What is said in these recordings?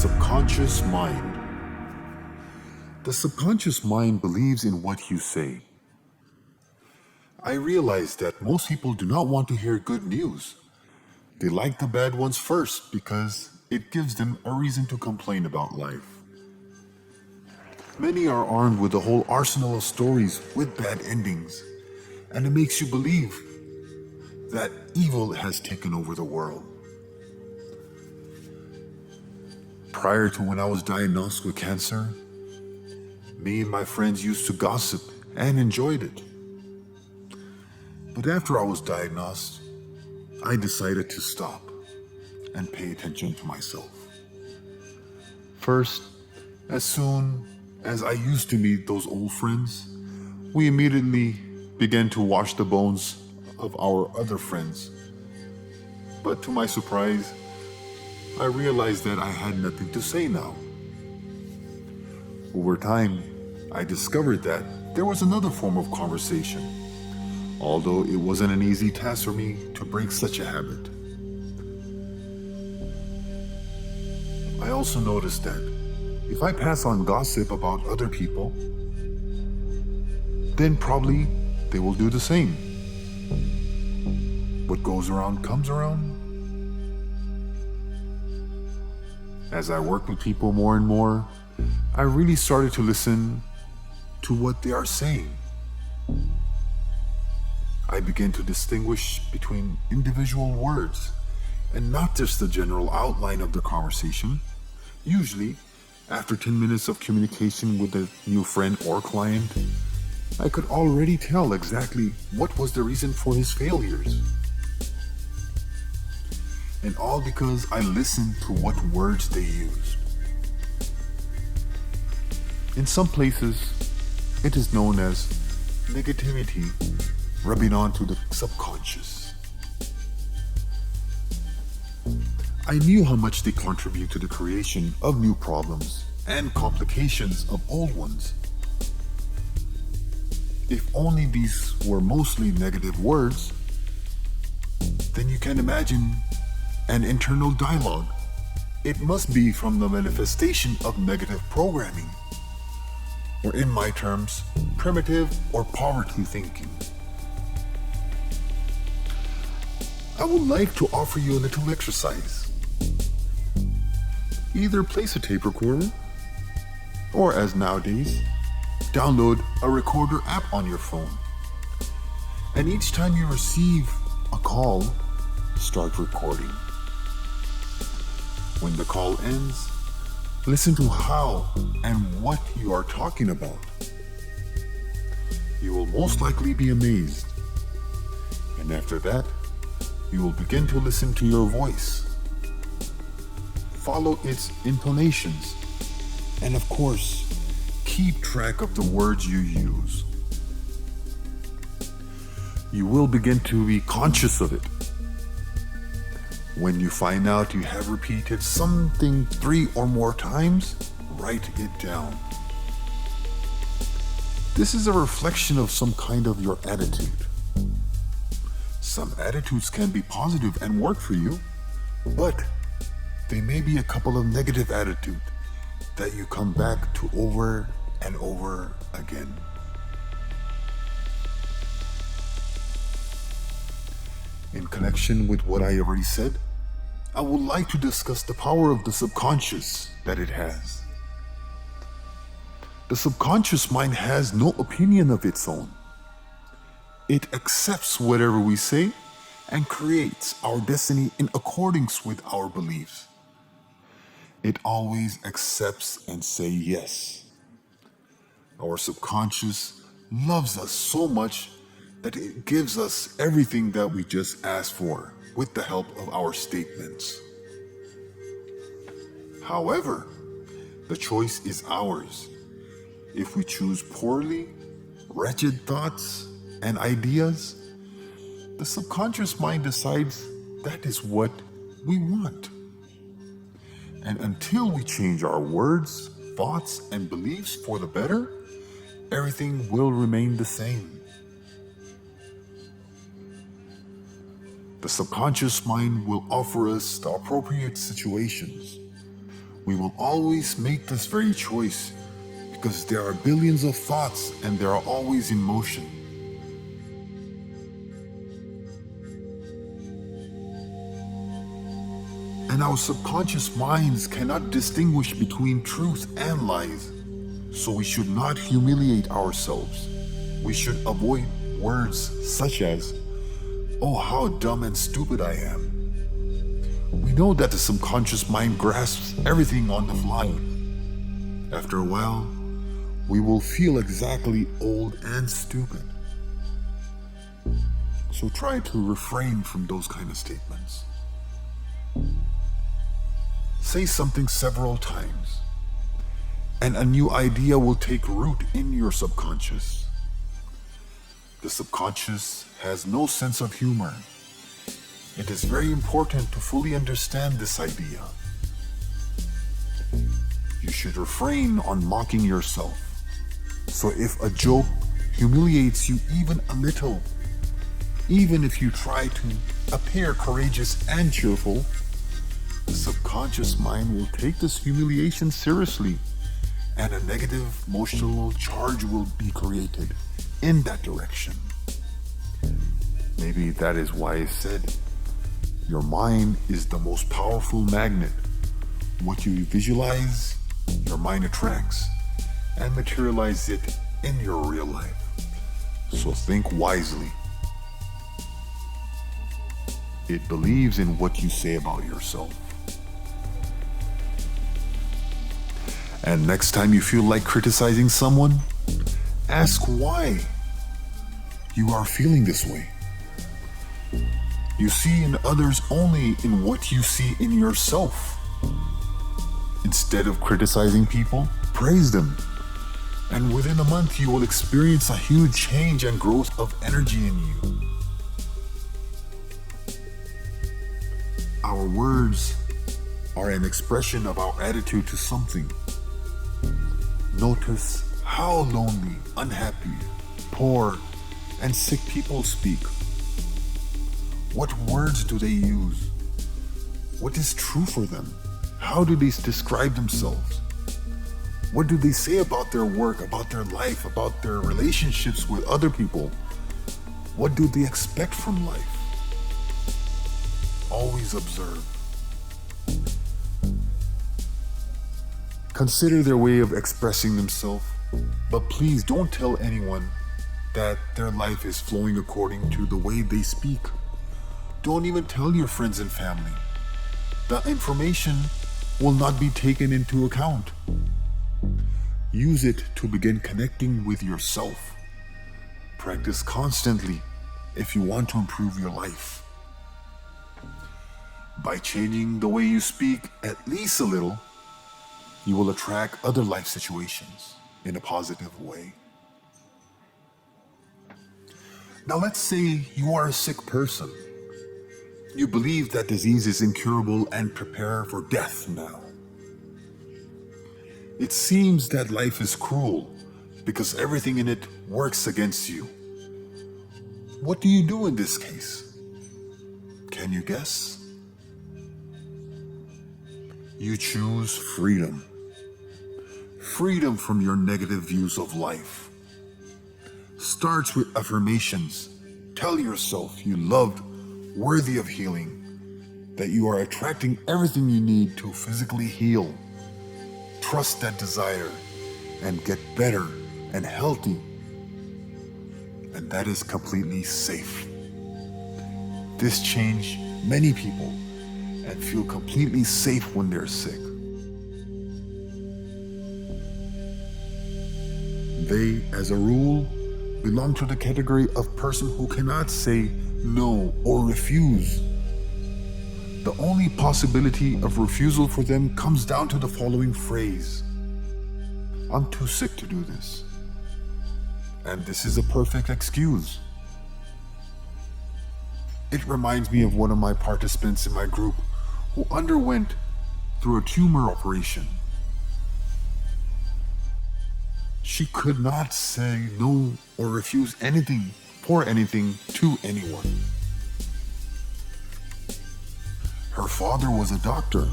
subconscious mind. The subconscious mind believes in what you say. I realize that most people do not want to hear good news. They like the bad ones first because it gives them a reason to complain about life. Many are armed with a whole arsenal of stories with bad endings, and it makes you believe that evil has taken over the world. Prior to when I was diagnosed with cancer, me and my friends used to gossip and enjoyed it. But after I was diagnosed, I decided to stop and pay attention to myself. First, as soon as I used to meet those old friends, we immediately began to wash the bones of our other friends. But to my surprise, I realized that I had nothing to say now. Over time, I discovered that there was another form of conversation, although it wasn't an easy task for me to break such a habit. I also noticed that if I pass on gossip about other people, then probably they will do the same. What goes around comes around. As I work with people more and more, I really started to listen to what they are saying. I began to distinguish between individual words and not just the general outline of the conversation. Usually, after 10 minutes of communication with a new friend or client, I could already tell exactly what was the reason for his failures. And all because I listened to what words they used. In some places, it is known as negativity rubbing onto the subconscious. I knew how much they contribute to the creation of new problems and complications of old ones. If only these were mostly negative words, then you can imagine an internal dialogue. It must be from the manifestation of negative programming, or in my terms, primitive or poverty thinking. I would like to offer you a little exercise. Either place a tape recorder, or as nowadays, download a recorder app on your phone. And each time you receive a call, start recording. When the call ends, listen to how and what you are talking about. You will most likely be amazed. And after that, you will begin to listen to your voice. Follow its intonations. And of course, keep track of the words you use. You will begin to be conscious of it. When you find out you have repeated something 3 or more times, write it down. This is a reflection of some kind of your attitude. Some attitudes can be positive and work for you, but they may be a couple of negative attitudes that you come back to over and over again. In connection with what I already said, I would like to discuss the power of the subconscious that it has. The subconscious mind has no opinion of its own. It accepts whatever we say and creates our destiny in accordance with our beliefs. It always accepts and says yes. Our subconscious loves us so much that it gives us everything that we just asked for with the help of our statements. However, the choice is ours. If we choose poorly, wretched thoughts and ideas, the subconscious mind decides that is what we want. And until we change our words, thoughts, and beliefs for the better, everything will remain the same. The subconscious mind will offer us the appropriate situations We will always make this very choice because there are billions of thoughts and they are always in motion. And our subconscious minds cannot distinguish between truth and lies. So we should not humiliate ourselves. We should avoid words such as, "Oh, how dumb and stupid I am." We know that the subconscious mind grasps everything on the fly. After a while, we will feel exactly old and stupid. So try to refrain from those kind of statements. Say something several times, and a new idea will take root in your subconscious. The subconscious has no sense of humor. It is very important to fully understand this idea. You should refrain on mocking yourself. So if a joke humiliates you even a little, even if you try to appear courageous and cheerful, the subconscious mind will take this humiliation seriously, and a negative emotional charge will be created in that direction. Maybe that is why I said, your mind is the most powerful magnet. What you visualize, your mind attracts and materialize it in your real life. So think wisely. It believes in what you say about yourself. And next time you feel like criticizing someone, ask why you are feeling this way. You see in others only in what you see in yourself. Instead of criticizing people, praise them. And within a month, you will experience a huge change and growth of energy in you. Our words are an expression of our attitude to something. Notice how lonely, unhappy, poor, and sick people speak. What words do they use? What is true for them? How do they describe themselves? What do they say about their work, about their life, about their relationships with other people? What do they expect from life? Always observe. Consider their way of expressing themselves, but please don't tell anyone that their life is flowing according to the way they speak. Don't even tell your friends and family. The information will not be taken into account. Use it to begin connecting with yourself. Practice constantly if you want to improve your life. By changing the way you speak at least a little, you will attract other life situations in a positive way. Now let's say you are a sick person. You believe that disease is incurable and prepare for death now. It seems that life is cruel because everything in it works against you. What do you do in this case? Can you guess? You choose freedom. Freedom from your negative views of life. Starts with affirmations. Tell yourself you loved, worthy of healing, that you are attracting everything you need to physically heal. Trust that desire and get better and healthy. And that is completely safe. This changed many people and feel completely safe when they're sick. They, as a rule, belong to the category of person who cannot say no or refuse. The only possibility of refusal for them comes down to the following phrase: "I'm too sick to do this." And this is a perfect excuse. It reminds me of one of my participants in my group who underwent through a tumor operation. She could not say no or refuse anything for anything to anyone. Her father was a doctor,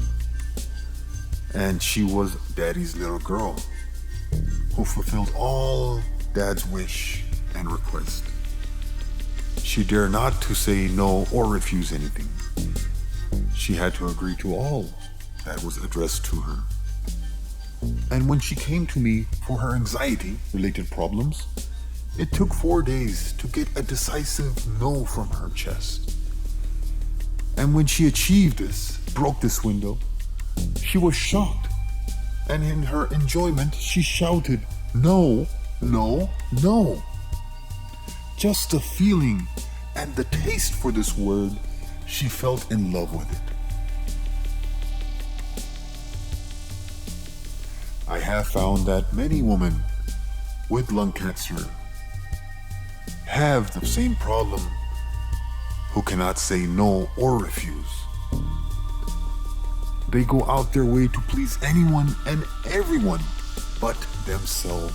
And she was Daddy's little girl who fulfilled all Dad's wish and request. She dared not to say no or refuse anything. She had to agree to all that was addressed to her. And when she came to me for her anxiety-related problems, it took 4 days to get a decisive no from her chest. And when she achieved this, broke this window, she was shocked. And in her enjoyment, she shouted, "No, no, no." Just the feeling and the taste for this word, she felt in love with it. I have found that many women with lung cancer have the same problem who cannot say no or refuse. They go out their way to please anyone and everyone but themselves.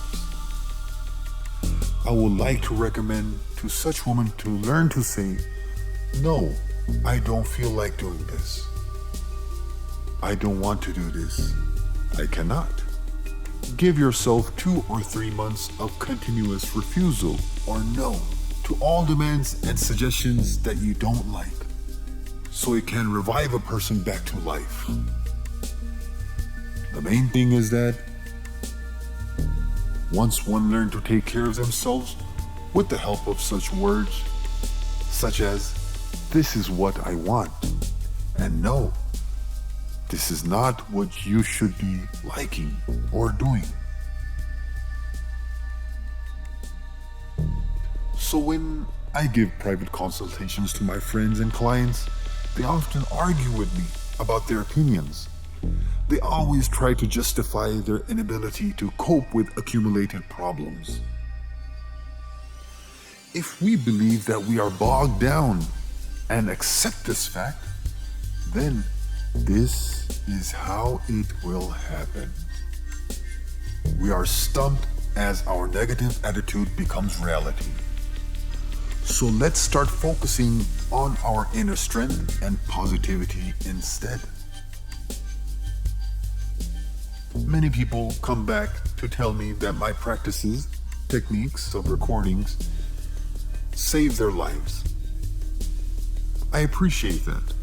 I would like to recommend to such women to learn to say, "No, I don't feel like doing this. I don't want to do this. I cannot." Give yourself 2 or 3 months of continuous refusal or no to all demands and suggestions that you don't like, so it can revive a person back to life. The main thing is that once one learns to take care of themselves with the help of such words, such as, "This is what I want," and "No, this is not what you should be liking or doing." So when I give private consultations to my friends and clients, they often argue with me about their opinions. They always try to justify their inability to cope with accumulated problems. If we believe that we are bogged down and accept this fact, then this is how it will happen. We are stumped as our negative attitude becomes reality. So let's start focusing on our inner strength and positivity instead. Many people come back to tell me that my practices, techniques of recordings, save their lives. I appreciate that,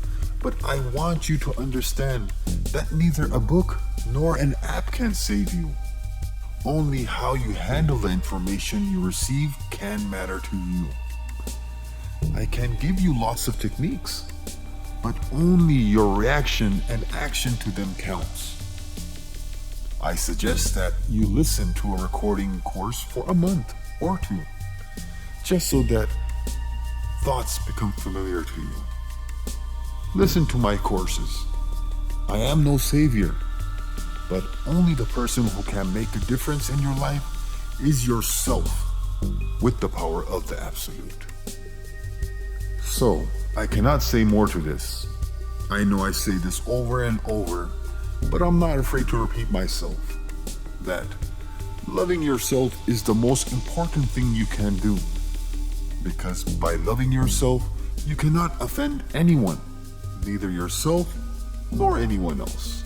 but I want you to understand that neither a book nor an app can save you. Only how you handle the information you receive can matter to you. I can give you lots of techniques, but only your reaction and action to them counts. I suggest that you listen to a recording course for a month or 2, just so that thoughts become familiar to you. Listen to my courses. I am no savior, but only the person who can make a difference in your life is yourself with the power of the Absolute. So, I cannot say more to this. I know I say this over and over, but I'm not afraid to repeat myself, that loving yourself is the most important thing you can do. Because by loving yourself, you cannot offend anyone, neither yourself nor anyone else.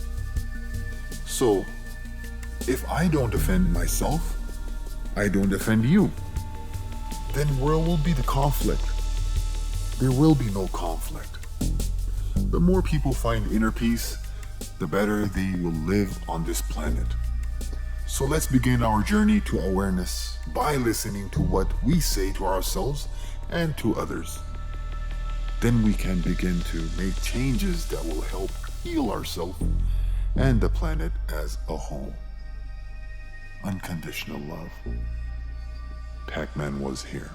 So, if I don't offend myself, I don't offend you, then where will be the conflict? There will be no conflict. The more people find inner peace, the better they will live on this planet. So let's begin our journey to awareness by listening to what we say to ourselves and to others. Then we can begin to make changes that will help heal ourselves and the planet as a whole. Unconditional love. Pakman was here.